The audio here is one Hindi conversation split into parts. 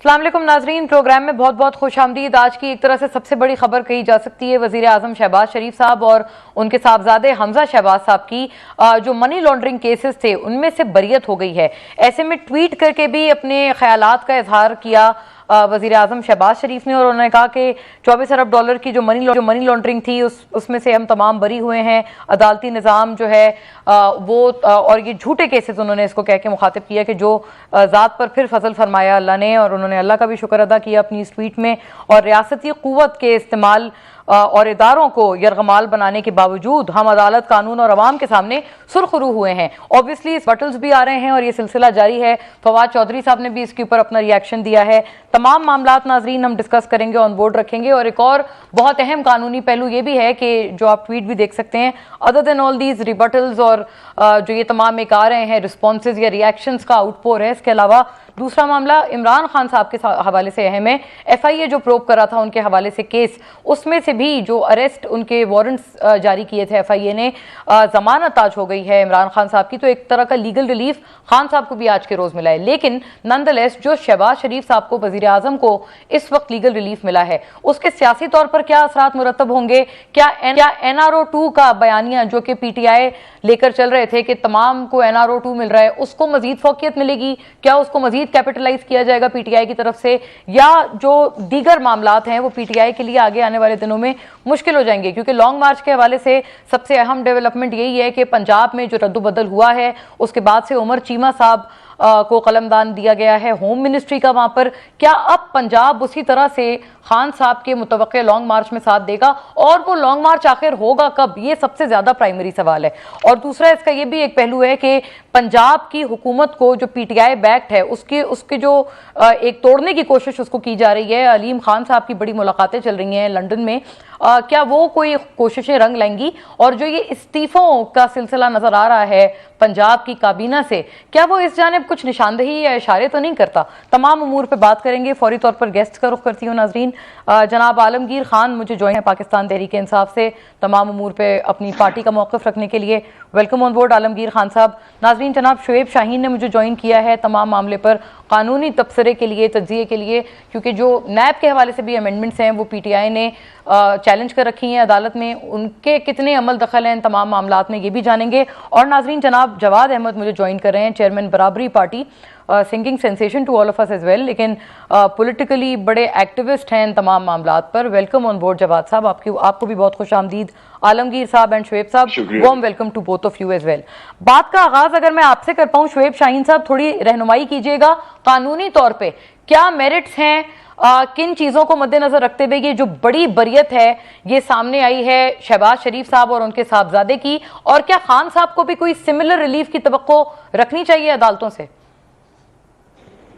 अस्सलाम वालेकुम नाजरीन, प्रोग्राम में बहुत बहुत खुशामदीद। आज की एक तरह से सबसे बड़ी खबर कही जा सकती है वजीर आजम शहबाज शरीफ साहब और उनके साहबजादे हमजा शहबाज साहब की जो मनी लॉन्ड्रिंग केसेस थे उनमें से बरियत हो गई है। ऐसे में ट्वीट करके भी अपने ख्यालात का इजहार किया वजीर आजम शहबाज शरीफ ने, और उन्होंने कहा कि 24 अरब डॉलर की जो मनी लॉन्ड्रिंग थी उसमें से हम तमाम बरी हुए हैं। अदालती निज़ाम जो है वो और ये झूठे केसेस उन्होंने इसको कह के मुखातिब किया कि जो ज़ात पर फिर फजल फरमाया अल्लाह ने, और उन्होंने अल्लाह का भी शुक्र अदा किया अपनी इस ट्वीट में। और रियासती क़ुव्वत के इस्तेमाल और इदारों को यरगमाल बनाने के बावजूद हम अदालत, कानून और अवाम के सामने सुरखरू हुए हैं। ऑब्वियसली इस बटल्स भी आ रहे हैं और ये सिलसिला जारी है। फवाद चौधरी साहब ने भी इसके ऊपर अपना रिएक्शन दिया है। तमाम मामलात नाजरीन हम डिस्कस करेंगे, ऑन बोर्ड रखेंगे। और एक और बहुत अहम कानूनी पहलू ये भी है कि जो आप ट्वीट भी देख सकते हैं, अदर देन ऑल दीज रिबटल्स और जो ये तमाम एक आ रहे हैं रिस्पॉन्सेज या रिएक्शंस का आउटपोर है, इसके अलावा दूसरा मामला इमरान खान साहब के हवाले से अहम है। FIA जो प्रोब कर रहा था उनके हवाले से केस, उसमें से भी जो अरेस्ट उनके वारंट्स जारी किए थे FIA ने, जमानत आज हो गई है इमरान खान साहब की। तो एक तरह का लीगल रिलीफ खान साहब को भी आज के रोज मिला है। लेकिन नंदलेस जो शहबाज शरीफ साहब को, वजीर आजम को इस वक्त लीगल रिलीफ मिला है, उसके सियासी तौर पर क्या असरात मुरतब होंगे? क्या NRO 2 का बयानिया जो कि PTI लेकर चल रहे थे कि तमाम को NRO 2 मिल रहा है, उसको मजीद फोकियत मिलेगी? क्या उसको मजीद कैपिटलाइज किया जाएगा PTI की तरफ से, या जो दीगर मामलात हैं वो PTI के लिए आगे आने वाले दिनों में मुश्किल हो जाएंगे? क्योंकि लॉन्ग मार्च के हवाले से सबसे अहम डेवलपमेंट यही है कि पंजाब में जो रद्दुबदल हुआ है, उसके बाद से उमर चीमा साहब को कलमदान दिया गया है होम मिनिस्ट्री का वहां पर। क्या अब पंजाब उसी तरह से खान साहब के मुतवक्के लॉन्ग मार्च में साथ देगा? और वो लॉन्ग मार्च आखिर होगा कब? ये सबसे ज्यादा प्राइमरी सवाल है। और दूसरा इसका ये भी एक पहलू है कि पंजाब की हुकूमत को जो PTI बैक्ड है उसके जो एक तोड़ने की कोशिश उसको की जा रही है। अलीम खान साहब की बड़ी मुलाकातें चल रही हैं लंदन में, क्या वो कोई कोशिशें रंग लेंगी? और जो ये इस्तीफों का सिलसिला नजर आ रहा है पंजाब की काबीना से, क्या वो इस जानिब कुछ निशानदही या इशारे तो नहीं करता? तमाम उमूर पे बात करेंगे। फौरी तौर पर गेस्ट का रुख करती हूँ नाजरीन। जनाब आलमगीर खान मुझे ज्वाइन है पाकिस्तान तहरीक इंसाफ से, तमाम उमूर पे अपनी पार्टी का मौक़िफ़ रखने के लिए। Welcome on board Alamgir Khan साहब। नाजरीन, जनाब शुएब शाहीन ने मुझे ज्वाइन किया है तमाम मामले पर कानूनी तबसरे के लिए, तज्ज़िये के लिए, क्योंकि जो नैब के हवाले से भी अमेंडमेंट्स हैं वो PTI ने चैलेंज कर रखी हैं अदालत में, उनके कितने अमल दखल हैं तमाम मामलात में, ये भी जानेंगे। और नाजरीन, जनाब जवाद अहमद मुझे ज्वाइन कर रहे हैं, chairman Barabari party, singing sensation to all of us as well, लेकिन पॉलिटिकली बड़े एक्टिविस्ट हैं इन तमाम मामलात पर। वेलकम ऑन बोर्ड जवाद साहब, आपको भी बहुत खुश आमदीद। आलमगीर साहब एंड शुएब साहब, warm welcome to both of you as well. बात का आगाज अगर मैं आपसे कर पाऊं, शुएब शाहीन साहब थोड़ी रहनुमाई कीजिएगा कानूनी तौर पे क्या मेरिट्स हैं, किन चीजों को मद्देनजर रखते हुए ये जो बड़ी बरियत है ये सामने आई है शहबाज शरीफ साहब और उनके साहबजादे की, और क्या खान साहब को भी कोई सिमिलर रिलीफ की तवक्को रखनी चाहिए अदालतों से?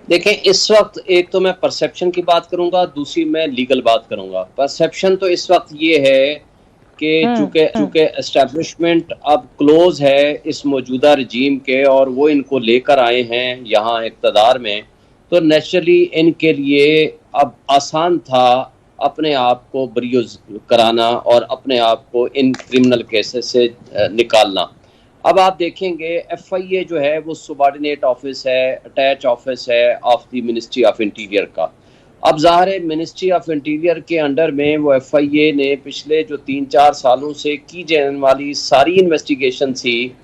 देखें, इस वक्त एक तो मैं परसेप्शन की बात करूंगा, दूसरी मैं लीगल बात करूंगा। परसेप्शन तो इस वक्त ये है कि चूंकि एस्टेब्लिशमेंट अब क्लोज है इस मौजूदा रजीम के और वो इनको लेकर आए हैं यहाँ इक़्तिदार में, तो नेचुरली इनके लिए अब आसान था अपने आप को बरी कराना और अपने आप को इन क्रिमिनल केसेस से निकालना। अब आप देखेंगे FIA जो है वो सबॉर्डिनेट ऑफिस है, अटैच ऑफिस है of the ministry of interior का। अब ज़ाहिर है मिनिस्ट्री ऑफ इंटीरियर के अंडर में वो FIA ने पिछले जो 3-4 सालों से की जाने वाली सारी इन्वेस्टिगेशन थी,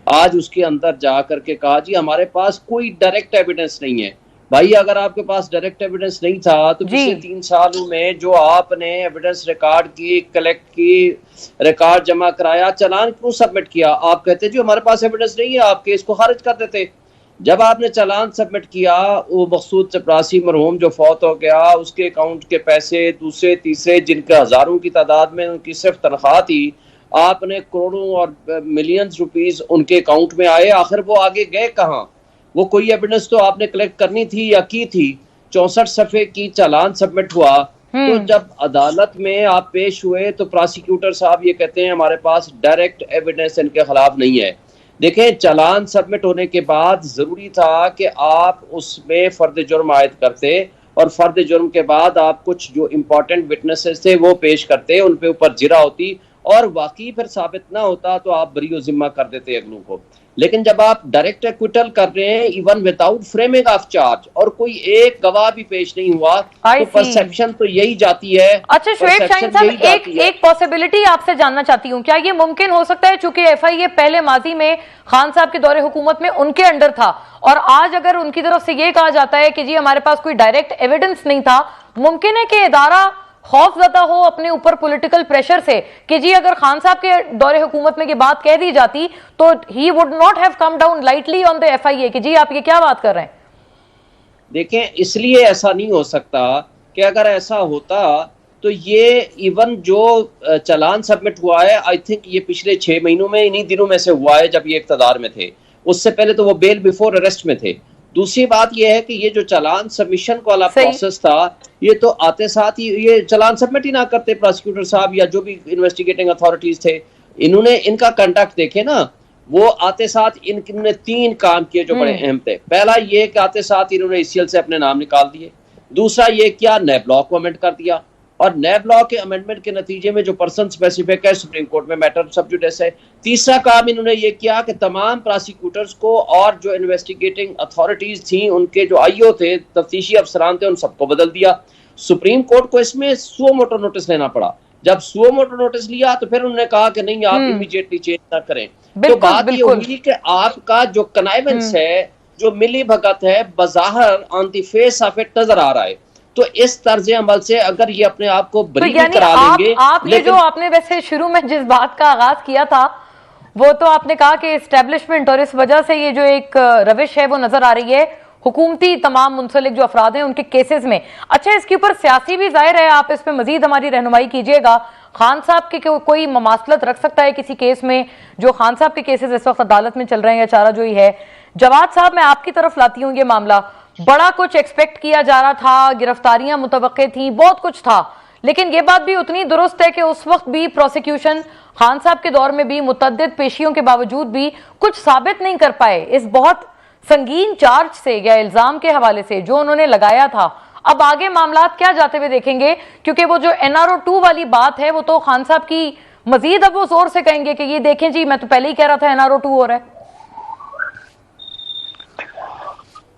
आज उसके अंदर जा कर के कहा जी हमारे पास कोई डायरेक्ट एविडेंस नहीं है। भाई, अगर आपके पास डायरेक्ट एविडेंस नहीं था तो पिछले 3 सालों में जो आपने एविडेंस रिकॉर्ड की, कलेक्ट की, रिकॉर्ड जमा कराया, चालान क्यों सबमिट किया? आप कहते जी हमारे पास एविडेंस नहीं है, आप केस को खारिज कर देते। जब आपने चालान सबमिट किया, वो मकसूद चपरासी मरहूम जो फौत हो गया, उसके अकाउंट के पैसे दूसरे तीसरे जिनके हजारों की तादाद में उनकी सिर्फ तनख्वाह थी, आपने करोड़ों और मिलियंस रुपीस उनके अकाउंट में आए, आखिर वो आगे गए कहाँ? वो कोई एविडेंस तो आपने कलेक्ट करनी थी या की थी। 64 सफ़े की चालान सबमिट हुआ, तो जब अदालत में आप पेश हुए तो प्रोसिक्यूटर साहब ये कहते हैं हमारे पास डायरेक्ट एविडेंस इनके खिलाफ नहीं है। देखें, चालान सबमिट होने के बाद ज़रूरी था कि आप उसमें फ़र्द जुर्म आयद करते और फ़र्द जुर्म के बाद आप कुछ जो इम्पोर्टेंट विटनेसेस थे वो पेश करते, उन पे ऊपर जिरा होती और वाकई फिर साबित ना होता तो आप बरी जिम्मा कर देते अगलों को। लेकिन जब आप डायरेक्ट एक्विटल कर रहे हैं even without framing of charge और कोई एक गवाह भी पेश नहीं हुआ, तो परसेप्शन तो यही जाती है। अच्छा शुएब शाहीन साहब, एक पॉसिबिलिटी आपसे जानना चाहती हूँ, क्या ये मुमकिन हो सकता है, चूंकि एफआईए पहले माजी में खान साहब के दौरे हुकूमत में उनके अंडर था और आज अगर उनकी तरफ से ये कहा जाता है कि जी हमारे पास कोई डायरेक्ट एविडेंस नहीं था, मुमकिन है कि इदारा खौफजदा हो अपने ऊपर पॉलिटिकल प्रेशर से कि जी अगर खान साहब के दौरे हुकूमत में ये बात कह दी जाती तो he would not have come down lightly on the FIA कि जी आप ये क्या बात कर रहे हैं? देखें, इसलिए ऐसा नहीं हो सकता कि अगर ऐसा होता तो ये इवन जो चालान सबमिट हुआ है, आई थिंक ये पिछले 6 महीनों में इन्हीं दिनों में से हुआ है जब ये इक़्तिदार में थे। उससे पहले तो वो बेल बिफोर अरेस्ट में थे। दूसरी बात ये है कि ये जो चालान सबमिशन वाला प्रोसेस था, ये तो आते साथ ही ये चालान सबमिट ही ना करते प्रोसिक्यूटर साहब या जो भी इन्वेस्टिगेटिंग अथॉरिटीज थे। इन्होंने इनका कंडक्ट देखे ना, वो आते साथ इन्होंने 3 काम किए जो बड़े अहम थे। पहला ये कि आते साथ इन्होंने ईसीएल से अपने नाम निकाल दिए। दूसरा ये किया, नए ब्लॉ को अमेंड कर दिया और नए ब्लॉ के अमेंडमेंट के नतीजे में जो पर्सन स्पेसिफिक है सुप्रीम कोर्ट में मैटर सब जुडिस है। तीसरा काम इन्होंने ये किया कि तमाम प्रोसिक्यूटर्स को और जो इन्वेस्टिगेटिंग अथॉरिटीज थी, उनके जो आईओ थे, तफ्तीशी अफसरान थे, उन सबको बदल दिया। सुप्रीम कोर्ट को इसमें सुओ मोटो नोटिस लेना पड़ा। जब सुओ मोटो नोटिस लिया तो फिर उन्होंने कहा कि नहीं, आप इमीडिएटली चेंज ना करें। तो बात ये हुई कि आपका जो कनाइवेंस है, जो मिली भगत है, बज़ाहिर on the face of it नजर आ रहा है। तो इस तर्ज अमल से अगर ये अपने आप को बरी भी करा लेंगे, आप ये जो आपने वैसे शुरू में जिस बात का आगाज किया था वो तो आपने कहा कि एस्टेब्लिशमेंट और इस वजह से ये जो एक रविश है वो नजर आ रही है हुकूमती तमाम मुंसलिक जो अफराद हैं उनके केसेस में। अच्छा, इसके ऊपर सियासी भी जाहिर है, आप इस पे मजीद हमारी रहनुमाई कीजिएगा। खान साहब के कोई ममासलत रख सकता है किसी केस में? जो खान साहब के केसेस इस वक्त अदालत में चल रहे हैं या चारा जोई है। जवाद साहब, मैं आपकी तरफ लाती हूँ ये मामला। बड़ा कुछ एक्सपेक्ट किया जा रहा था, गिरफ्तारियां मुतवक्के थी, बहुत कुछ था, लेकिन ये बात भी उतनी दुरुस्त है कि उस वक्त भी प्रोसिक्यूशन खान साहब के दौर में भी मुतअद्दिद पेशियों के बावजूद भी कुछ साबित नहीं कर पाए इस बहुत संगीन चार्ज से या इल्जाम के हवाले से जो उन्होंने लगाया था। अब आगे मामला क्या जाते हुए देखेंगे, क्योंकि वो जो NRO 2 वाली बात है वो तो खान साहब की मजीद अब वो जोर से कहेंगे कि ये देखें जी, मैं तो पहले ही कह रहा था NRO 2 हो रहा है।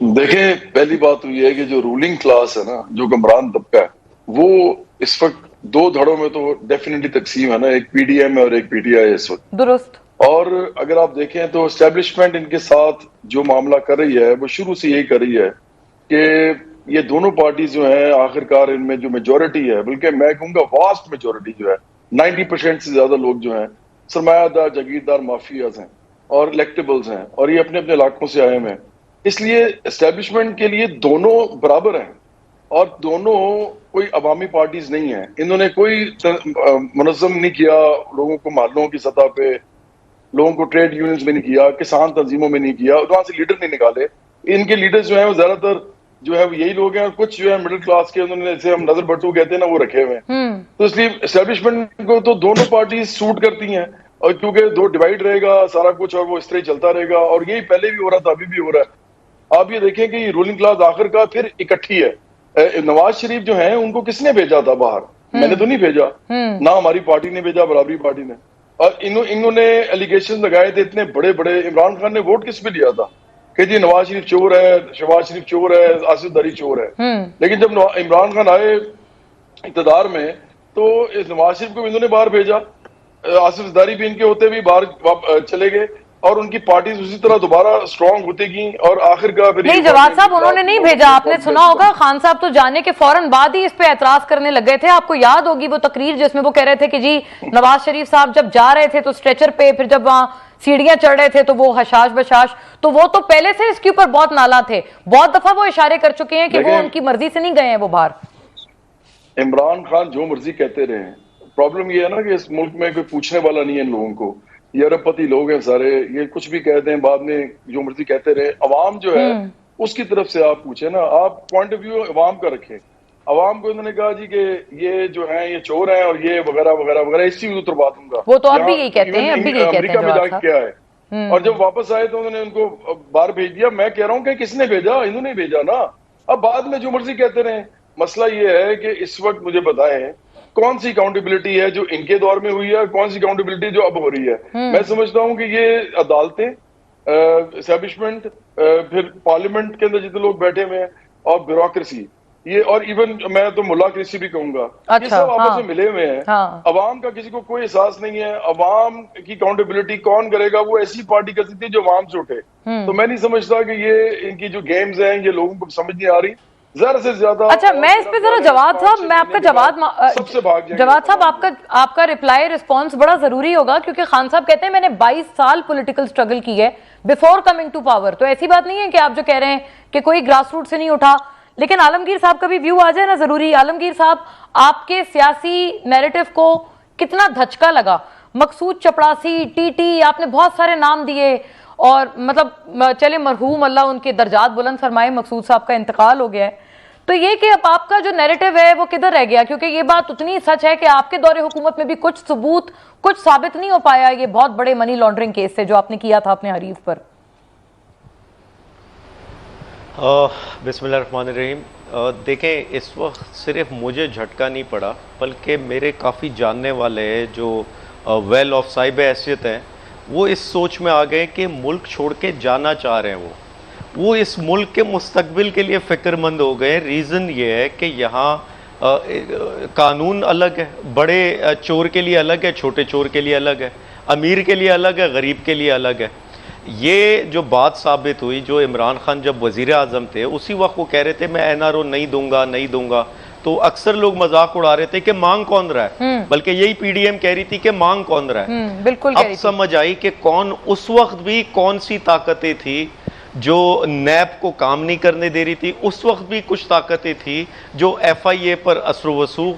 देखें, पहली बात तो ये है कि जो रूलिंग क्लास है ना, जो गुमरान तबका है, वो इस वक्त 2 धड़ों में तो डेफिनेटली तकसीम है ना, एक PDM है और एक PTI इस वक्त। दुरुस्त। और अगर आप देखें तो एस्टेब्लिशमेंट इनके साथ जो मामला कर रही है वो शुरू से यही कर रही है कि ये दोनों पार्टीज जो है आखिरकार इनमें जो मेजोरिटी है, बल्कि मैं कहूंगा वास्ट मेजोरिटी जो है, 90% से ज्यादा लोग जो है सरमायादार जागीरदार माफियाज हैं और इलेक्टेबल्स हैं और ये अपने अपने इलाकों से आए हैं। इसलिए एस्टेब्लिशमेंट के लिए दोनों बराबर हैं और दोनों कोई अवामी पार्टीज नहीं है। इन्होंने कोई मुनज़्ज़म नहीं किया, लोगों को महल्लों की सतह पे, लोगों को ट्रेड यूनियंस में नहीं किया, किसान तंजीमों में नहीं किया, वहां से लीडर नहीं निकाले। इनके लीडर्स जो है वो ज्यादातर जो है वो यही लोग हैं, और कुछ जो है मिडिल क्लास के, उन्होंने जैसे हम नजर बट्टू कहते हैं ना, वो रखे हुए हैं। तो इसलिए एस्टेब्लिशमेंट को तो दोनों पार्टी सूट करती हैं, और क्योंकि 2 डिवाइड रहेगा सारा कुछ और वो इस तरह चलता रहेगा, और यही पहले भी हो रहा था, अभी भी हो रहा है। आप ये देखें कि रूलिंग क्लास आखिरकार फिर इकट्ठी है। नवाज शरीफ जो है उनको किसने भेजा था बाहर? मैंने तो नहीं भेजा, ना हमारी पार्टी ने भेजा, बराबरी पार्टी ने। और इन्होंने एलिगेशन लगाए थे इतने बड़े बड़े। इमरान खान ने वोट किस पे लिया था कि जी नवाज शरीफ चोर है, शहबाज शरीफ चोर है, आसिफ जरदारी चोर है। लेकिन जब इमरान खान आए इक़्तिदार में तो इस नवाज शरीफ को इन्होंने बाहर भेजा, आसिफ जरदारी भी इनके होते हुए बाहर चले गए, और उनकी पार्टी उसी तरह दोबारा स्ट्रॉन्ग होती गई, और आखिरकार नहीं जवाद साहब उन्होंने नहीं भेजा। आपने सुना होगा खान साहब तो जाने के फौरन बाद ही इस पे एतराज करने लग गए थे। आपको याद होगी वो तकरीर जिसमें वो कह रहे थे कि जी नवाज शरीफ साहब जब जा रहे थे तो स्ट्रेचर पे, फिर जब वहां सीढ़ियां चढ़ रहे थे तो वो हशाश बशाश, तो वो तो पहले से इसके ऊपर बहुत नाला थे। बहुत दफा वो इशारे कर चुके हैं कि वो उनकी मर्जी से नहीं गए हैं वो बाहर। इमरान खान जो मर्जी कहते रहे, प्रॉब्लम ये है ना कि इस मुल्क में कोई पूछने वाला नहीं है इन लोगों को। ये अरबपति लोग हैं सारे, ये कुछ भी कहते हैं, बाद में जो मर्जी कहते रहे। अवाम जो है उसकी तरफ से आप पूछे ना, आप पॉइंट ऑफ व्यू अवाम का रखें। अवाम को इन्होंने कहा जी कि ये जो है ये चोर हैं और ये वगैरह वगैरह वगैरह, इस चीज उतरवा दूंगा। वो तो अब भी यही कहते हैं, अमेरिका में जाके क्या है, और जब वापस आए तो उन्होंने उनको बाहर भेज दिया। मैं कह रहा हूँ कि किसने भेजा? इन्होंने भेजा ना। अब बाद में जो मर्जी कहते रहे। मसला ये है कि इस वक्त मुझे बताएं कौन सी अकाउंटेबिलिटी है जो इनके दौर में हुई है और कौन सी अकाउंटेबिलिटी जो अब हो रही है। मैं समझता हूं कि ये अदालतें, एस्टैब्लिशमेंट, फिर पार्लियामेंट के अंदर जितने लोग बैठे हुए हैं और ब्यूरोक्रेसी, ये और इवन मैं तो मुलाक्रेसी भी कहूंगा, ये सब आपस में मिले हुए हैं। अवाम का किसी को कोई एहसास नहीं है। अवाम की अकाउंटेबिलिटी कौन करेगा? वो ऐसी पार्टी कर सकती है जो अवाम से उठे। तो मैं नहीं समझता कि ये इनकी जो गेम्स हैं ये लोगों को समझ नहीं आ रही ज्यादा से ज्यादा। अच्छा, मैं इस पे जरा जवाब साहब, मैं आपका जवाब साहब आपका रिप्लाई रिस्पॉन्स बड़ा जरूरी होगा, क्योंकि खान साहब कहते हैं मैंने 22 साल पॉलिटिकल स्ट्रगल की है बिफोर कमिंग टू पावर। तो ऐसी बात नहीं है कि आप जो कह रहे हैं कि कोई ग्रास रूट से नहीं उठा, लेकिन आलमगीर साहब का भी व्यू आ जाए ना जरूरी। आलमगीर साहब, आपके सियासी नैरेटिव को कितना धचका लगा? मकसूद चपड़ासी, टीटी, आपने बहुत सारे नाम दिए, और मतलब चले मरहूम अल्लाह उनके दर्जात बुलंद फरमाए, मकसूद साहब का इंतकाल हो गया है। तो ये कि अब आपका जो नैरेटिव है वो किधर रह गया? क्योंकि ये बात उतनी सच है कि आपके दौरे हुकूमत में भी कुछ सबूत, कुछ साबित नहीं हो पाया ये बहुत बड़े मनी लॉन्ड्रिंग केस से जो आपने किया था अपने हरीफ पर। बिस्मिल्लाहिर्रहमानिर्रहीम। देखें, इस वक्त सिर्फ मुझे झटका नहीं पड़ा, बल्कि मेरे काफ़ी जानने वाले जो वेल ऑफ साहिब हैसियत हैं, वो इस सोच में आ गए कि मुल्क छोड़ के जाना चाह रहे हैं। वो इस मुल्क के मुस्तकबिल के लिए फ़िक्रमंद हो गए। रीज़न ये है कि यहाँ कानून अलग है, बड़े चोर के लिए अलग है, छोटे चोर के लिए अलग है, अमीर के लिए अलग है, गरीब के लिए अलग है। ये जो बात साबित हुई, जो इमरान खान जब वज़ीर आज़म थे उसी वक्त वो कह रहे थे मैं एनआरओ नहीं दूंगा, तो अक्सर लोग मजाक उड़ा रहे थे कि मांग कौन रहा है, बल्कि यही पीडीएम कह रही थी कि मांग कौन रहा है। बिल्कुल अब समझ आई कि कौन उस वक्त भी कौन सी ताकतें थी जो नैब को काम नहीं करने दे रही थी। उस वक्त भी कुछ ताकतें थी जो FIA पर असर वसूख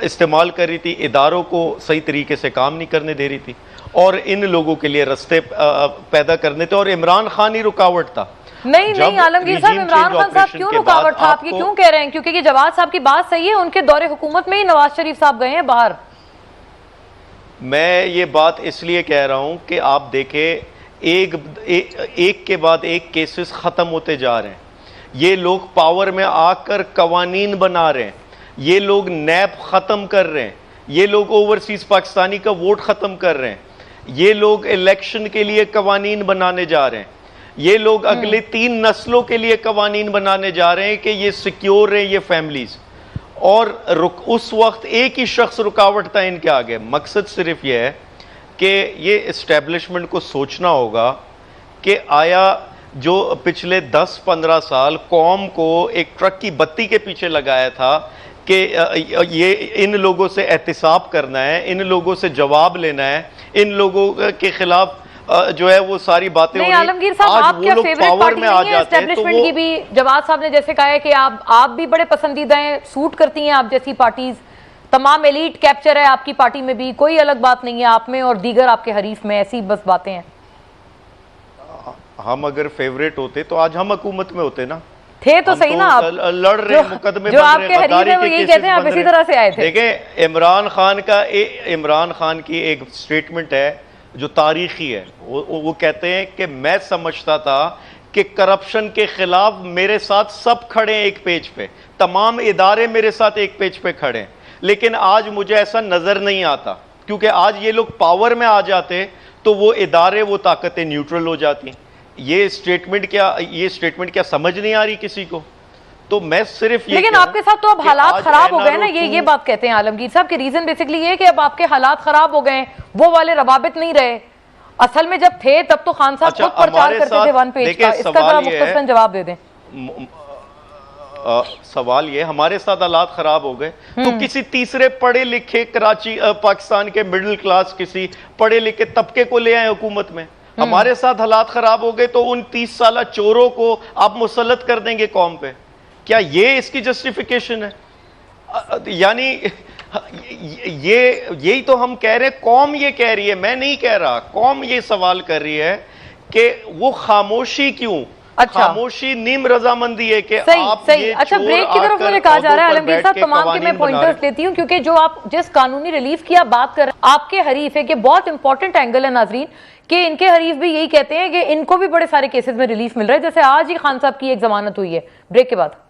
इस्तेमाल कर रही थी, इदारों को सही तरीके से काम नहीं करने दे रही थी, और इन लोगों के लिए रास्ते पैदा करने थे, और इमरान खान ही रुकावट था। नहीं आलमगीर साहब, इमरान खान साहब क्यों रुकावट था? आप ये क्यों कह रहे हैं? क्योंकि ये जवाद साहब की बात सही है, उनके दौरे हुकूमत में ही नवाज शरीफ साहब गए हैं बाहर। मैं ये बात इसलिए कह रहा हूं कि आप देखें, एक के बाद एक केसेस ख़त्म होते जा रहे हैं। ये लोग पावर में आकर कवानीन बना रहे हैं, ये लोग नैब ख़त्म कर रहे हैं, ये लोग ओवरसीज़ पाकिस्तानी का वोट ख़त्म कर रहे हैं, ये लोग इलेक्शन के लिए कवानीन बनाने जा रहे हैं, ये लोग अगले 3 नस्लों के लिए कवानीन बनाने जा रहे हैं कि ये सिक्योर रहे ये फैमिलीज़। और उस वक्त एक ही शख्स रुकावट था इनके आगे। मकसद सिर्फ ये है कि ये इस्टेब्लिशमेंट को सोचना होगा कि आया जो पिछले 10-15 साल कौम को एक ट्रक की बत्ती के पीछे लगाया था कि ये इन लोगों से एहतिसाब करना है, इन लोगों से जवाब लेना है, इन लोगों के खिलाफ जो है वो सारी बातें। नहीं आलमगीर साहब, आप क्या फेवरेट पार्टी नहीं है एस्टेब्लिशमेंट की भी? जवाद साहब ने जैसे कहा है कि आप भी बड़े पसंदीदा हैं, सूट करती हैं आप जैसी पार्टीज, तमाम एलीट कैप्चर है आपकी पार्टी में भी, कोई अलग बात नहीं है आप में और दीगर आपके हरीफ में, ऐसी बस बातें हैं। हम अगर फेवरेट होते तो आज हम हुकूमत में होते ना, थे तो सही ना। आप लड़ रहे, मुकदमे जो आपके हरीफ है वो यही कहते हैं आप इसी तरह से आए थे। देखिए, इमरान खान की एक स्टेटमेंट है जो तारीखी है। वो कहते हैं कि मैं समझता था कि करप्शन के खिलाफ मेरे साथ सब खड़े हैं एक पेज पे, तमाम इदारे मेरे साथ एक पेज पे खड़े हैं, लेकिन आज मुझे ऐसा नजर नहीं आता, क्योंकि आज ये लोग पावर में आ जाते तो वो इदारे, वो ताकतें न्यूट्रल हो जाती। ये स्टेटमेंट क्या समझ नहीं आ रही किसी को? तो मैं सिर्फ ये, लेकिन आपके साथ तो अब हालात खराब हो गए ना, ये बात कहते हैं आलमगीर साहब कि रीजन बेसिकली ये कि अब आपके हालात खराब हो गए, वो वाले रवाबित नहीं रहे। असल में जब थे तब तो खान साहब खुद प्रचार करते थे 1 पेज का। इसका जरा मुख्तसरन जवाब दे दें। सवाल ये, हमारे साथ हालात खराब हो गए तो किसी तीसरे पढ़े लिखे कराची पाकिस्तान के मिडिल क्लास किसी पढ़े लिखे तबके को ले आए हुकूमत में। हमारे साथ हालात खराब हो गए तो उन 30 साल चोरों को आप मुसल्लत कर देंगे कौम पे? क्या ये इसकी जस्टिफिकेशन है? यानी यही तो हम कह रहे हैं, कौम ये कह रही है, मैं नहीं कह रहा, कौम ये सवाल कर रही है कि वो खामोशी क्यों? अच्छा, खामोशी नीम रजामंदी है कि आप सही। अच्छा, ब्रेक की तरफ मुझे कहा जा रहा है आलमगीर साहब, तमाम के मैं पॉइंटर्स लेती हूँ, क्योंकि जो आप जिस कानूनी रिलीफ की आप बात कर रहे हैं, आपके हरीफ है कि बहुत इंपॉर्टेंट एंगल है नाजरीन, कि इनके हरीफ भी यही कहते हैं कि इनको भी बड़े सारे केसेस में रिलीफ मिल रहा है, जैसे आज ही खान साहब की एक जमानत हुई है। ब्रेक के बाद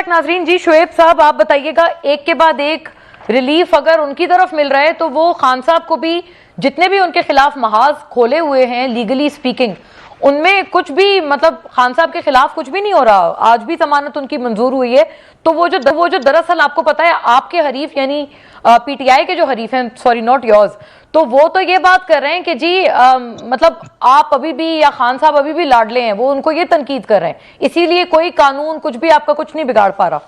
तक नाजरीन जी, शुएब साहब आप बताइएगा, एक के बाद एक रिलीफ अगर उनकी तरफ मिल रहा है तो वो खान साहब को भी जितने भी उनके खिलाफ महाज खोले हुए हैं लीगली स्पीकिंग, उनमें कुछ भी मतलब खान साहब के खिलाफ कुछ भी नहीं हो रहा, आज भी जमानत उनकी मंजूर हुई है। तो वो जो दरअसल आपको पता है आपके हरीफ यानी पीटीआई के जो हरीफ हैं, सॉरी नॉट योर्स, तो वो तो ये बात कर रहे हैं कि जी मतलब आप अभी भी या खान साहब अभी भी लाडले हैं, वो उनको ये तनकीद कर रहे हैं, इसीलिए कोई कानून कुछ भी आपका कुछ नहीं बिगाड़ पा रहा।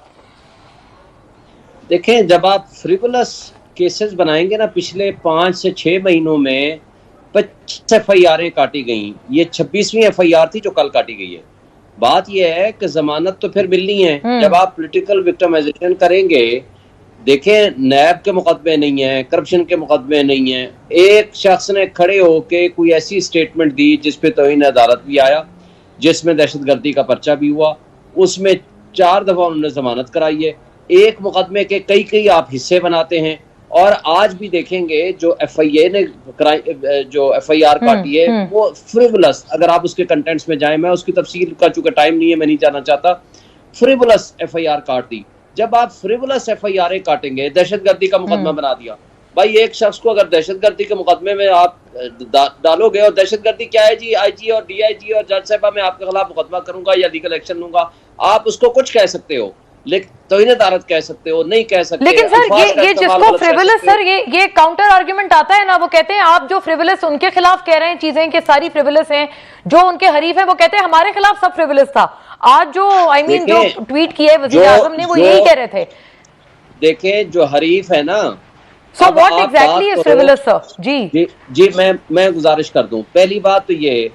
देखें, जब आप फ्रिवलस केसेस बनाएंगे ना, पिछले 5 से 6 महीनों में 25 FIR काटी गई, ये 26वीं FIR थी जो कल काटी गई है। बात यह है कि जमानत तो फिर मिलनी है। जब आप पॉलिटिकल विक्टिमाइजेशन करेंगे, देखें नैब के मुकदमे नहीं है, करप्शन के मुकदमे नहीं है, एक शख्स ने खड़े होके कोई ऐसी स्टेटमेंट दी जिसपे तौहीन अदालत भी आया, जिसमें दहशतगर्दी का पर्चा भी हुआ, उसमें 4 दफा उन्होंने जमानत कराई है। एक मुकदमे के कई आप हिस्से बनाते हैं। और आज भी देखेंगे जो FIA ने जो FIR काटी है वो फ्रिवलस, अगर आप उसके कंटेंट्स में जाएं, मैं उसकी तफसील का चूंकि टाइम नहीं है मैं नहीं जाना चाहता, फ्रिवलस FIR काट दी। जब आप फ्रिवलस FIR काटेंगे, दहशतगर्दी का मुकदमा बना दिया, भाई एक शख्स को अगर दहशतगर्दी के मुकदमे में आप डालोगे, और दहशतगर्दी क्या है जी, IG और DIG और जज साहबा मैं आपके खिलाफ मुकदमा करूंगा या लीगल एक्शन लूंगा, आप उसको कुछ कह सकते हो लेकिन तौहीन अदालत कह सकते हो, नहीं कह सकते। लेकिन सर ये जिसको फ्रिवलस, सर ये काउंटर आर्गुमेंट आता है ना, वो कहते हैं आप जो फ्रिवलस उनके खिलाफ कह रहे हैं चीजें कि सारी फ्रिवलस हैं, जो उनके हरीफ हैं वो कहते हैं हमारे खिलाफ सब फ्रिवलस था। आज जो जो ट्वीट किया है वजीर आजम ने, वो यही कह रहे थे। देखें जो हरीफ है ना, so what exactly is frivolous sir? जी मैं गुजारिश कर दूं, पहली बात तो ये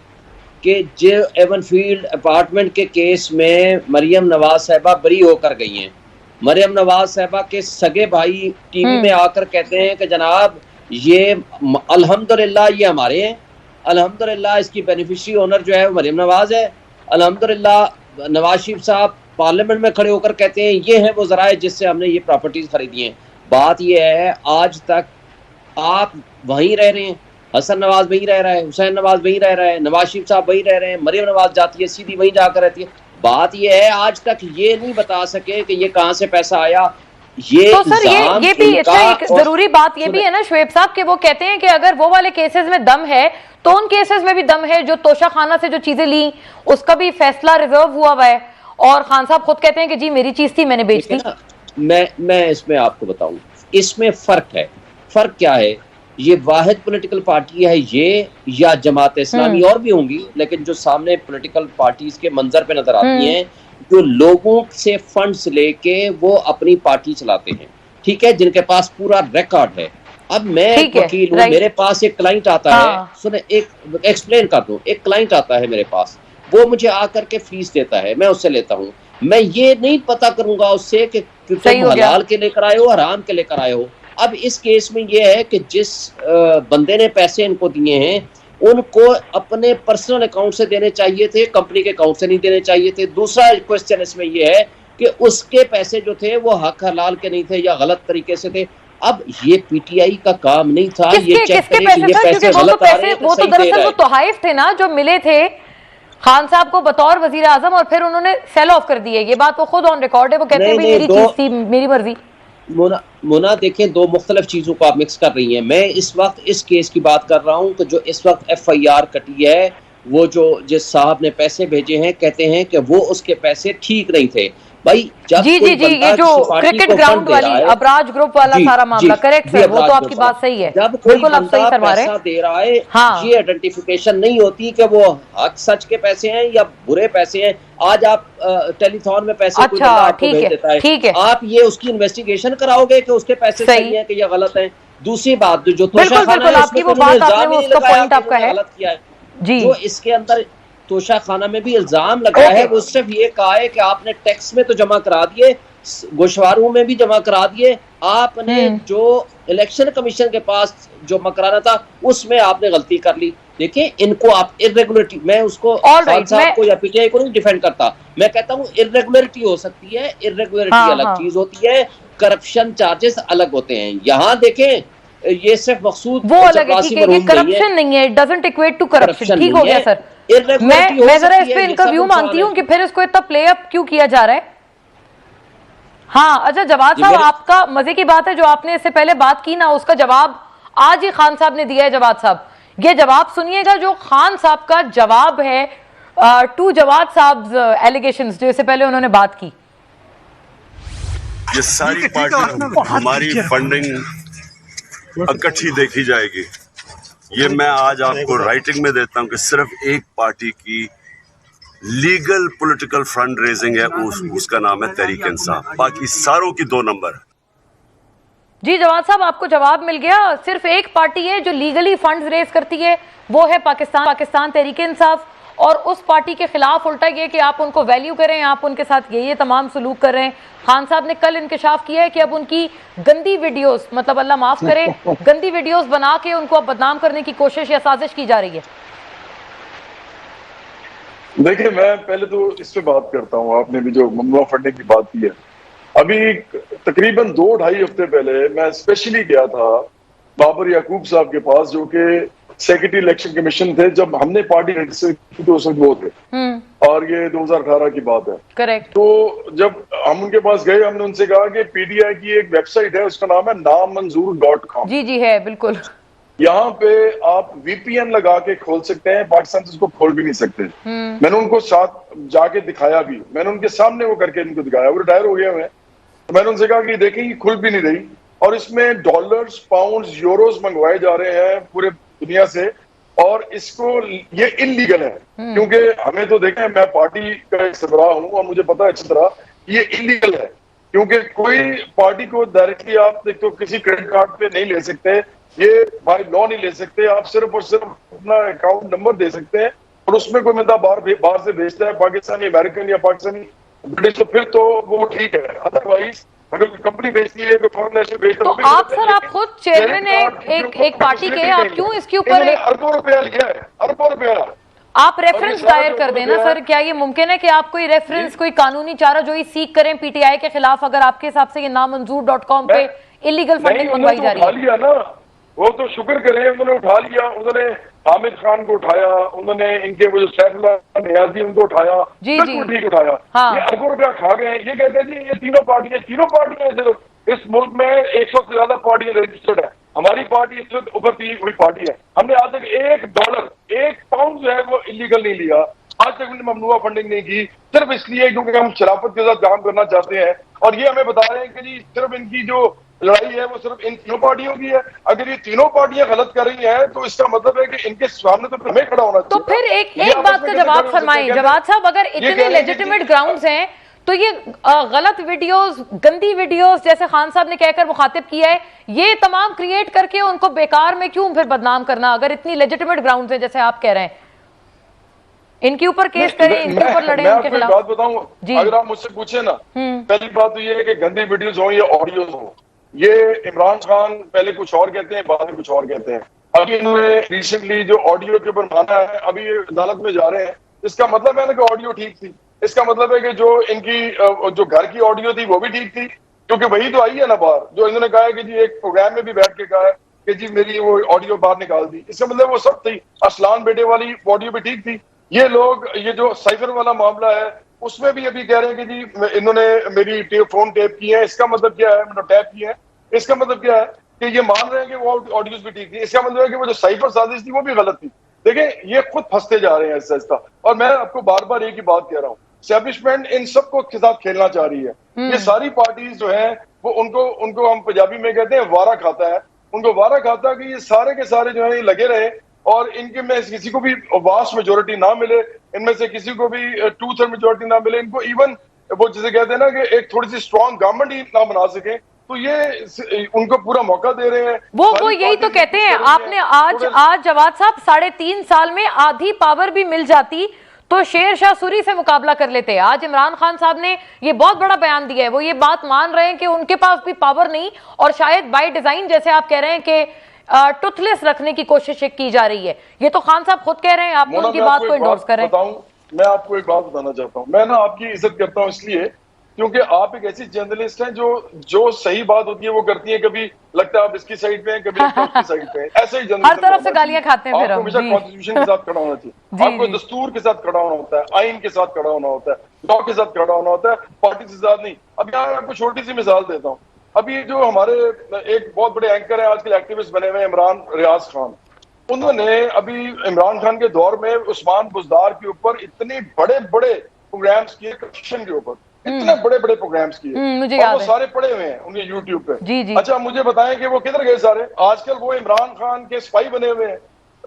कि जो एवनफील्ड अपार्टमेंट के केस में मरियम नवाज साहिबा बरी होकर गई हैं, मरियम नवाज साहिबा के सगे भाई टीवी में आकर कहते हैं कि जनाब ये अल्हम्दुलिल्लाह ये हमारे हैं, अल्हम्दुलिल्लाह इसकी बेनिफिशियरी ओनर जो है वो मरियम नवाज है, अल्हम्दुलिल्लाह नवाज शरीफ साहब पार्लियामेंट में खड़े होकर कहते हैं ये है वो ज़राए जिससे हमने ये प्रॉपर्टीज खरीदी हैं। बात ये है आज तक आप वहीं रह रहे हैं, हसन नवाज वहीं रह रहा है, हुसैन नवाज वहीं रह रहा है, नवाज शरीफ साहब वहीं रह रहे हैं, मरियम नवाज जाती है सीधी वहीं जाकर रहती है। बात ये है आज तक ये नहीं बता सके कि ये कहां से पैसा आया। ये तो सर ये भी अच्छा एक जरूरी बात ये भी है ना शुएब साहब के, वो कहते हैं कि अगर वो वाले केसेस में दम है तो उन केसेस में भी दम है, जो तोशा खाना से जो चीजें ली उसका भी फैसला रिजर्व हुआ हुआ है, और खान साहब खुद कहते हैं कि जी मेरी चीज थी मैंने बेच दी। मैं इसमें आपको बताऊं, इसमें फर्क है। फर्क क्या है? ये वाहिद पॉलिटिकल पार्टी है ये या जमात इस्लामी, और भी होंगी, लेकिन जो सामने पॉलिटिकल पार्टीज के मंजर पे नजर आती हैं, जो लोगों से फंड्स लेके वो अपनी पार्टी चलाते हैं, ठीक है, जिनके पास पूरा रिकॉर्ड है। अब मैं एक वकील हूँ, मेरे पास एक क्लाइंट आता है, सुने एक एक्सप्लेन कर दूं, एक क्लाइंट आता है मेरे पास, वो मुझे आकर के फीस देता है, मैं उससे लेता हूँ, मैं ये नहीं पता करूंगा उससे कि तुम हलाल के लेकर आए हो हराम के लेकर आए हो। अब इस केस में ये है कि जिस बंदे ने पैसे इनको दिए हैं उनको अपने पर्सनल अकाउंट से देने चाहिए थे, कंपनी के अकाउंट से नहीं देने चाहिए थे। दूसरा क्वेश्चन इसमें ये है कि उसके पैसे जो थे वो हक हलाल के नहीं थे या गलत तरीके से थे। अब ये पीटीआई का काम नहीं था ये चेक करें कि ये पैसे गलत आ रहे हैं, वो तो दरअसल वो तोहाइफ थे ना जो मिले थे खान साहब को बतौर वजीर आजम, और फिर उन्होंने सेल ऑफ कर दिए। ये बात वो खुद ऑन रिकॉर्ड है, वो कहते हैं मेरी चीज थी मेरी मर्जी। मोना देखें, दो मुख्तलिफ चीज़ों को आप मिक्स कर रही हैं। मैं इस वक्त इस केस की बात कर रहा हूं कि जो इस वक्त FIR कटी है, वो जो जिस साहब ने पैसे भेजे हैं कहते हैं कि वो उसके पैसे ठीक नहीं थे। भाई जी ये जो क्रिकेट ग्राउंड वाली अबराज ग्रुप वाला सारा मामला, करेक्ट सर, वो तो आपकी बात सही है, जब कोई बंदा पैसा दे रहा है, ये आइडेंटिफिकेशन नहीं होती कि वो हक सच के पैसे हैं या बुरे पैसे हैं। आज आप टेलीथॉन में पैसे कोई बंदा आपको भेज देता है, ठीक है, आप ये उसकी इन्वेस्टिगेशन कराओगे कि उसके पैसे सही हैं कि या गलत हैं। दूसरी बात जो तोशा खाना है उसमें गलत किया है जी, जो इसके अंदर तोशा खाना में भी इल्जाम लगा है, वो सिर्फ ये कहा है कि आपने टैक्स में तो जमा करा दिए, गोशवारों में भी जमा करा दिए, आपने जो इलेक्शन कमीशन के पास जो कराना था उसमें आपने गलती कर ली। देखिए इनको आप इर्रेगुलरिटी, मैं उसको साहब को या पीटीआई को नहीं डिफेंड करता, मैं कहता हूँ इर्रेगुलरिटी हो सकती है, इर्रेगुलरिटी अलग चीज होती है, करप्शन चार्जेस अलग होते हैं। यहाँ देखें ये सिर्फ मकसूद वो अलग है, ठीक है, ये करप्शन नहीं है, it doesn't equate to corruption, ठीक हो गया सर। मैं जरा इस पे इनका व्यू मांगती हूँ कि फिर इसको इतना प्ले अप क्यों किया जा रहा है। हाँ अच्छा जवाद साहब, आपका मजे की बात है जो आपने इससे पहले बात की ना, उसका जवाब आज ही खान साहब ने दिया है। जवाद साहब ये जवाब सुनिएगा जो खान साहब का जवाब है टू जवाद साहब एलिगेशंस जो इससे पहले उन्होंने बात की। ये सारी पार्टी हमारी फंडिंग इकट्ठी देखी जाएगी। ये मैं आज आपको राइटिंग में देता हूं कि सिर्फ एक पार्टी की लीगल पॉलिटिकल फंड रेजिंग है, उसका नाम है तहरीक इंसाफ, बाकी सारों की 2 नंबर। जी जवाद साहब आपको जवाब मिल गया। सिर्फ एक पार्टी है जो लीगली फंड्स रेज करती है, वो है पाकिस्तान तहरीक इंसाफ। और उस पार्टी के खिलाफ उल्टा ये कि आप उनको वैल्यू करें, आप उनके साथ ये तमाम सलूक कर रहे हैं। खान साहब ने कल इंकशाफ किया है कि अब उनकी गंदी वीडियोस, मतलब अल्लाह माफ करे, गंदी वीडियोस बना के उनको अब बदनाम करने की कोशिश या साजिश की जा रही है। देखिए मैं पहले तो इस पे बात करता हूँ, आपने भी जो ममनुआ फंडिंग की बात की है, अभी तकरीबन 2-2.5 हफ्ते पहले मैं स्पेशली गया था बाबर याकूब साहब के पास, जो कि सेक्रेटरी इलेक्शन कमीशन थे जब हमने पार्टी रजिस्टर की तो उस वक्त वो थे, और ये 2018 की बात है। करेक्ट। तो जब हम उनके पास गए, हमने उनसे कहा कि पीटीआई की एक वेबसाइट है, उसका नाम है नामंजूर.com। जी जी है बिल्कुल। यहाँ पे आप वीपीएन लगा के खोल सकते हैं, पाकिस्तान से उसको खोल भी नहीं सकते। मैंने उनको साथ जाके दिखाया भी, मैंने उनके सामने वो करके इनको दिखाया, वो रिटायर हो गए हुए हैं। तो मैंने उनसे कहा कि देखें ये खुल भी नहीं रही, और इसमें डॉलर्स, पाउंड्स, यूरोस मंगवाए जा रहे हैं पूरे दुनिया से, और इसको ये इलीगल है। क्योंकि हमें तो देखें, मैं पार्टी का सरबराह हूं और मुझे पता है अच्छी तरह ये इलीगल है, क्योंकि कोई पार्टी को डायरेक्टली आप एक तो किसी क्रेडिट कार्ड पे नहीं ले सकते, ये बाय लॉ नहीं ले सकते। आप सिर्फ और सिर्फ अपना अकाउंट नंबर दे सकते हैं, और उसमें कोई बंदा बाहर से भेजता है, पाकिस्तानी, अमेरिकन या पाकिस्तानी, ब्रिटिश, तो फिर तो वो ठीक है। अदरवाइज अगर कंपनी भेजती है, कोई फॉरेन नेशनल भेजता है, तो आप सर, आप खुद चेयरमैन है एक पार्टी के, आप क्यों इसके ऊपर अरबों रुपया लिया है, अरबों रुपया। आप रेफरेंस दायर कर देना सर। क्या ये मुमकिन है कि आप कोई रेफरेंस, कोई कानूनी चाराजोई सीख करें पीटीआई के खिलाफ, अगर आपके हिसाब से ये नामंजूर.com पे इलीगल फंडिंग मंगवाई जा रही है? उठा लिया ना, वो तो शुक्र करें, उन्होंने उठा लिया। उन्होंने हामिद खान को उठाया, उन्होंने इनके वो जो सैफुल्लाह नियाज़ी उनको उठाया, बिल्कुल ठीक उठाया। हाँ। ये अरबों रुपया खा गए। ये कहते हैं जी ये तीनों पार्टियां सिर्फ इस मुल्क में 100 से ज्यादा पार्टियां रजिस्टर्ड है। हमारी पार्टी इस वक्त उभरती हुई पार्टी है। हमने आज तक $1, £1 जो है वो इलीगल नहीं लिया। आज तक हमने ममनुआ फंडिंग नहीं की, सिर्फ इसलिए क्योंकि हम शराफत के साथ काम करना चाहते हैं। और ये हमें बता रहे हैं कि जी सिर्फ इनकी जो लड़ाई है वो सिर्फ इन तीनों पार्टियों की है। अगर ये तीनों पार्टियां गलत कर रही हैं तो इसका मतलब है कि इनके सामने तो हमें खड़ा होना चाहिए। तो फिर एक बात का जवाब फरमाएं जवाद साहब, अगर इतने लेजिटिमेट ग्राउंड्स हैं तो ये गलत वीडियोस, गंदी वीडियोस, जैसे खान साहब ने कहकर मुखातिब किया है, ये तमाम क्रिएट करके उनको बेकार में क्यों फिर बदनाम करना, अगर इतनी लेजिटिमेट ग्राउंड्स हैं जैसे आप कह रहे हैं? इनके ऊपर केस करें, इनके ऊपर लड़ें, इनके खिलाफ। बात बताऊं, अगर आप मुझसे पूछे ना, पहली बात तो ये है कि गंदी वीडियोस हो या ऑडियोज हो, ये इमरान खान पहले कुछ और कहते हैं, बाद में कुछ और कहते हैं। अभी इन्होंने रिसेंटली जो ऑडियो के ऊपर माना है, अभी ये अदालत में जा रहे हैं, इसका मतलब है ना कि ऑडियो ठीक थी। इसका मतलब है कि जो इनकी जो घर की ऑडियो थी वो भी ठीक थी, क्योंकि वही तो आई है ना बाहर, जो इन्होंने कहा है कि जी एक प्रोग्राम में भी बैठ के कहा है कि जी मेरी वो ऑडियो बाहर निकाल दी। इसका मतलब वो सब थी। असलान बेटे वाली ऑडियो भी ठीक थी। ये लोग, ये जो साइफर वाला मामला है उसमें भी अभी कह रहे हैं कि जी इन्होंने मेरी फोन टैप की है। इसका मतलब क्या है, मतलब टैप की है, इसका मतलब क्या है कि ये मान रहे हैं कि वो ऑडियोज भी ठीक थी। इसका मतलब है कि वो जो साइफर साजिश थी वो भी गलत थी। देखें ये खुद फंसते जा रहे हैं ऐसा ऐसा। और मैं आपको बार बार एक ही बात कह रहा हूँ, एस्टैब्लिशमेंट इन सबको के साथ खेलना चाह रही है। ये सारी पार्टीज जो है वो उनको हम पंजाबी में कहते हैं वारा खाता है। उनको वारा खाता है कि ये सारे के सारे जो है लगे रहे, और इनके में किसी को भी वास्ट मेजोरिटी ना मिले, इनमें से किसी को भी 2/3 मेजोरिटी ना मिले, इनको इवन वो जिसे कहते हैं ना कि एक थोड़ी सी स्ट्रॉन्ग गवर्नमेंट ही ना बना सके, तो ये उनको पूरा मौका दे रहे हैं। वो यही तो कहते हैं। आपने आज जवाद साहब 3.5 साल में आधी पावर भी मिल जाती तो शेर शाह सूरी से मुकाबला कर लेते। आज इमरान खान साहब ने ये बहुत बड़ा बयान दिया है, वो ये बात मान रहे हैं कि उनके पास भी पावर नहीं, और शायद बाय डिजाइन जैसे आप कह रहे हैं कि टुथलेस रखने की कोशिश की जा रही है। ये तो खान साहब खुद कह रहे हैं, आप उनकी बात को इंडोर्स कर रहे हैं। मैं आपको एक बात बताना चाहता हूँ। मैं ना आपकी इज्जत करता हूँ इसलिए क्योंकि आप एक ऐसी जर्नलिस्ट हैं जो सही बात होती है वो करती है, कभी लगता है आप इसकी साइड पे हैं, कभी लगता है उसकी साइड पे हैं, ऐसे ही जर्नलिस्ट हर तरफ से गालियां खाते हैं फिर आपको हम। हमेशा जी। कॉन्स्टिट्यूशन के साथ खड़ा होना चाहिए, आपको दस्तूर के साथ खड़ा होना होता है, आइन के साथ खड़ा होना होता है, लॉ के साथ खड़ा होना होता है, पार्टी के साथ नहीं। अब यहाँ मैं आपको छोटी सी मिसाल देता हूँ। अभी जो हमारे एक बहुत बड़े एंकर हैं आजकल एक्टिविस्ट बने हुए इमरान रियाज खान, उन्होंने अभी इमरान खान के दौर में उस्मान बुज़दार के ऊपर इतने बड़े बड़े प्रोग्राम्स किए, करप्शन के ऊपर इतने बड़े बड़े प्रोग्राम्स किए, मुझे और याद वो है। सारे पड़े हुए हैं उनके यूट्यूब पे। जी जी। अच्छा मुझे बताएं कि वो किधर गए सारे? आजकल वो इमरान खान के स्पाई बने हुए हैं।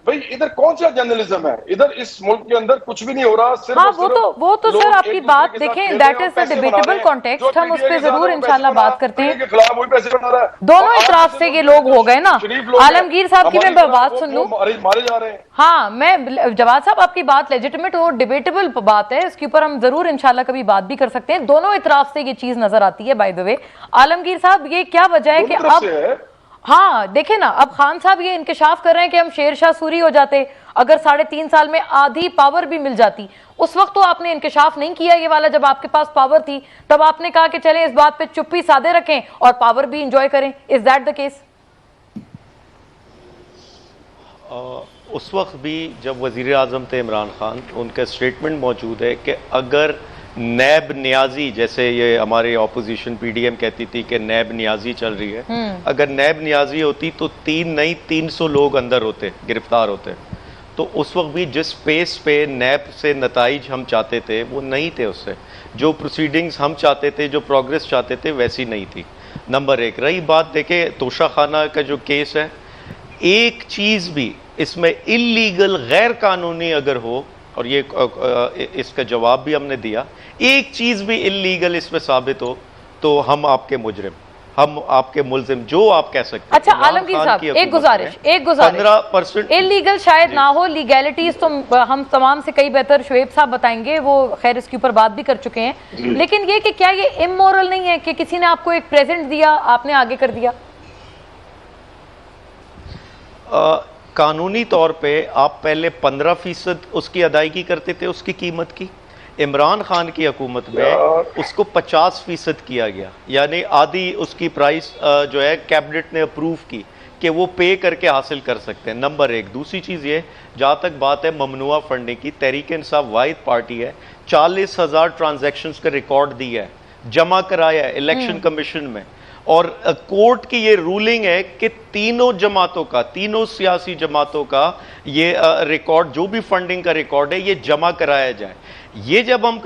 भाई इधर कौन सा जर्नलिज्म है? इधर इस मुल्क के अंदर कुछ भी नहीं हो रहा। सिर्फ हाँ, और सिर्फ वो तो लोग सर एक आपकी दूसरे बात के साथ देखें, खेल दैट रहे हैं, इज द पैसे बना डिबेटेबल रहे हैं। कॉन्टेक्स्ट, जो हम उस PTI पे के साथ जरूर वो इंशाल्लाह पैसे बना बात करते रहा है, हैं। PTI के खिलाफ वही पैसे बना रहा है। दोनों और इतराफ आज से जो ये लोग हो गए ना। शरीफ लोग आलमगीर साहब की हमारी मैं तरह बात वो सुन लूं। मारे जा रहे हैं। हाँ, मैं जवाद साहब आपकी बात लेजिटिमेट और डिबेटेबल बात है, इसके ऊपर हम जरूर इंशाल्लाह कभी बात भी कर सकते हैं। दोनों इतराफ से ये चीज नजर आती है। बाय द वे आलमगीर साहब, ये क्या वजह है कि दोनों तरफ अब, से है। हाँ देखे ना, अब खान साहब ये इंकशाफ कर रहे हैं कि हम शेरशाह सूरी हो जाते अगर 3.5 साल में आधी पावर भी मिल जाती। उस वक्त तो आपने इंकशाफ नहीं किया ये वाला, जब आपके पास पावर थी तब आपने कहा कि चलें इस बात पे चुप्पी साधे रखें और पावर भी इंजॉय करें। Is that the case? उस वक्त भी जब वज़ीर आज़म थे इमरान खान, उनका स्टेटमेंट मौजूद है कि अगर नैब नियाजी, जैसे ये हमारे ऑपोजिशन PDM कहती थी कि नैब नियाजी चल रही है, अगर नैब नियाजी होती तो 300 लोग अंदर होते, गिरफ्तार होते। तो उस वक्त भी जिस पेस पे नैब से नताइज हम चाहते थे वो नहीं थे, उससे जो प्रोसीडिंग्स हम चाहते थे, जो प्रोग्रेस चाहते थे वैसी नहीं थी। नंबर एक। रही बात देखें तोशा खाना का जो केस है, एक चीज़ भी इसमें इल्लीगल गैर कानूनी अगर हो, और ये इसका जवाब भी हमने दिया, एक चीज़ भी इल्लीगल इसमें साबित हो तो हम आपके मुजरिम, हम आपके मुलजिम, जो आप कह सकते हैं। अच्छा आलमगीर साहब, एक गुजारिश 15% इलीगल शायद ना हो, लीगैलिटीज तो हम तमाम से कई बेहतर शुएब साहब बताएंगे, वो खैर इसके ऊपर बात भी कर चुके हैं। लेकिन ये कि क्या ये इमोरल नहीं है कि किसी ने आपको एक प्रेजेंट दिया, आपने आगे कर दिया? कानूनी तौर पे आप पहले 15% उसकी अदायगी करते थे उसकी कीमत की। इमरान खान की हुकूमत में उसको 50% किया गया, यानी आधी उसकी प्राइस जो है कैबिनेट ने अप्रूव की कि वो पे करके हासिल कर सकते हैं। नंबर एक। दूसरी चीज़ ये, जहाँ तक बात है ममनुआ फंडिंग की, तहरीक इंसाफ वाहिद पार्टी है 40,000 ट्रांजैक्शंस का रिकॉर्ड दिया है, जमा कराया है इलेक्शन कमीशन में, और कोर्ट की ये रूलिंग है कि तीनों जमातों का, तीनों सियासी जमातों का ये रिकॉर्ड, जो भी फंडिंग का रिकॉर्ड है, ये जमा कराया जाए। ये जब हम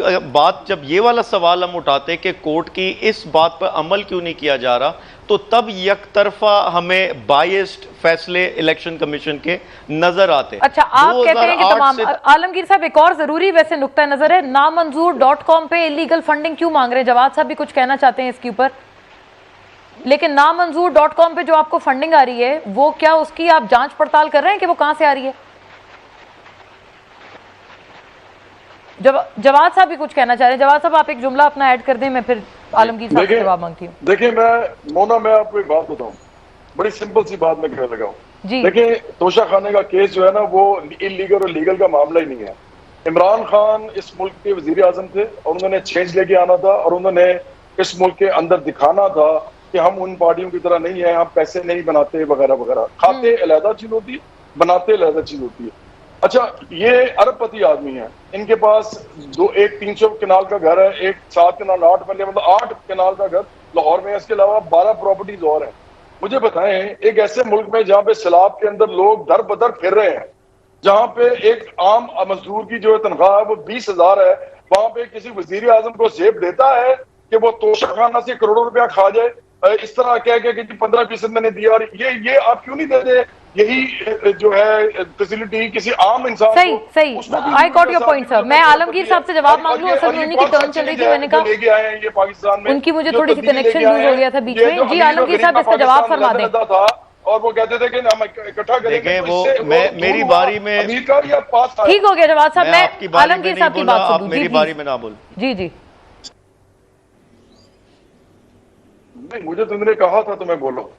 जब ये वाला सवाल हम उठाते कि कोर्ट की इस बात पर अमल क्यों नहीं किया जा रहा, तो तब यकतरफा हमें बायस्ड फैसले इलेक्शन कमीशन के नजर आते। अच्छा, आप कहते हैं कि तमाम, आलमगीर साहब एक और जरूरी वैसे नुक्ता नजर है, नामंजूर.com पे इलीगल फंडिंग क्यों मांग रहे हैं? जवाद साहब भी कुछ कहना चाहते हैं इसके ऊपर। लेकिन नामंजूर.com पे जो आपको फंडिंग आ रही है, वो क्या उसकी आप जांच पड़ताल कर रहे हैं कि वो कहां से आ रही है? जवाद साहब भी कुछ कहना चाह रहे हैं। जवाद साहब आप एक जुमला अपना ऐड कर दें, मैं फिर आलमगीर साहब से जवाब मांगती हूँ। देखिए मैं आपको एक बात बताऊं, बड़ी सिंपल सी बात मैं कहने लगा हूं। देखिए तोशा खाने का केस जो है ना, वो इलीगल और लीगल का मामला ही नहीं है। इमरान खान इस मुल्क के वजीर आजम थे और उन्होंने चेंज लेके आना था, और उन्होंने इस मुल्क के अंदर दिखाना था कि हम उन पार्टियों की तरह नहीं है, हम पैसे नहीं बनाते वगैरह वगैरह। खाते अलहदा चीज होती है, बनाते अलहदा चीज होती है। अच्छा, ये अरबपति आदमी है, इनके पास एक 300 कनाल का घर है, एक 7 कनाल 8 मरले मतलब 8 कनाल का घर लाहौर में है, इसके अलावा 12 प्रॉपर्टीज और हैं। मुझे बताएं, एक ऐसे मुल्क में जहाँ पे सैलाब के अंदर लोग दर बदर फिर रहे हैं, जहाँ पे एक आम मजदूर की जो तनख्वाह है वो 20,000 है, वहां पे किसी वजीर आजम को जेब देता है कि वो तोशा खाना से करोड़ों रुपया खा जाए, इस तरह कह के कि 15% मैंने दिया, और ये आप क्यों नहीं देते? यही जो है फैसिलिटी किसी आम इंसान सही I got your point sir. मैं आलमगीर साहब से जवाब मांग लूं, असल में उन्हीं की टर्न चल रही थी, मैंने कहा लेके आए हैं ये पाकिस्तान में, उनकी मुझे थोड़ी सी कनेक्शन लूज हो गया था बीच में। जी आलमगीर साहब, इसका जवाब फरमा दें। और वो कहते थे कि हम इकट्ठा करेंगे, वो मेरी बारी में अमीर का या पास था। ठीक हो गया जवाब साहब, मैं आलमगीर साहब की बात सुनूं। मेरी बारी में ना बोल। जी जी, नहीं मुझे तुमने कहा था तो मैं बोलो,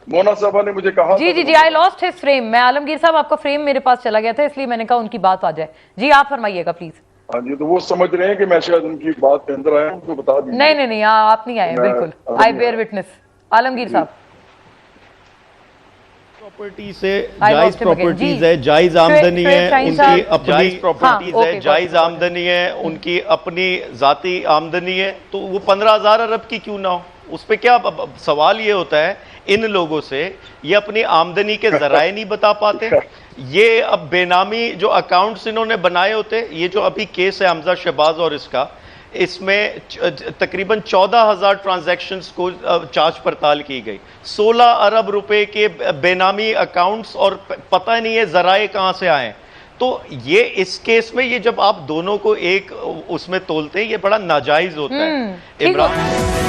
मोना साहबा ने मुझे कहा। जी जी जी, आई लॉस्ट हिज फ्रेम। मैं आलमगीर साहब, आपका फ्रेम मेरे पास चला गया था, इसलिए मैंने कहा उनकी बात आ जाए। जी आप फरमाइएगा प्लीज। हाँ जी, तो वो समझ रहे हैं कि मैं शायद उनकी बात के अंदर आया हूँ, तो बता दीजिए। नहीं नहीं नहीं, आप नहीं आए, मैं- बिल्कुल आई बेयर विटनेस। आलमगीर साहब, प्रॉपर्टी से I जायज lost him again. प्रॉपर्टीज जी। है, जायज आमदनी श्रेय है, शाहीन उनकी साहब। अपनी जायज प्रॉपर्टीज हाँ, है, ओके, जायज got it. आमदनी है, उनकी अपनी जाती आमदनी है, तो वो 15,000 अरब की क्यों ना हो? उस पे क्या अब सवाल ये होता है इन लोगों से, ये अपनी आमदनी के जराए नहीं बता पाते। ये अब बेनामी जो अकाउंट्स इन्होंने बनाए होते, ये जो अभी केस है हमजा शहबाज और इसका, इसमें तकरीबन 14,000 ट्रांजैक्शंस को जांच पड़ताल की गई, 16 अरब रुपए के बेनामी अकाउंट्स, और पता नहीं है जराए कहां से आए। तो ये इस केस में ये जब आप दोनों को एक उसमें तोलते हैं, ये बड़ा नाजायज होता है। ठीक इमरान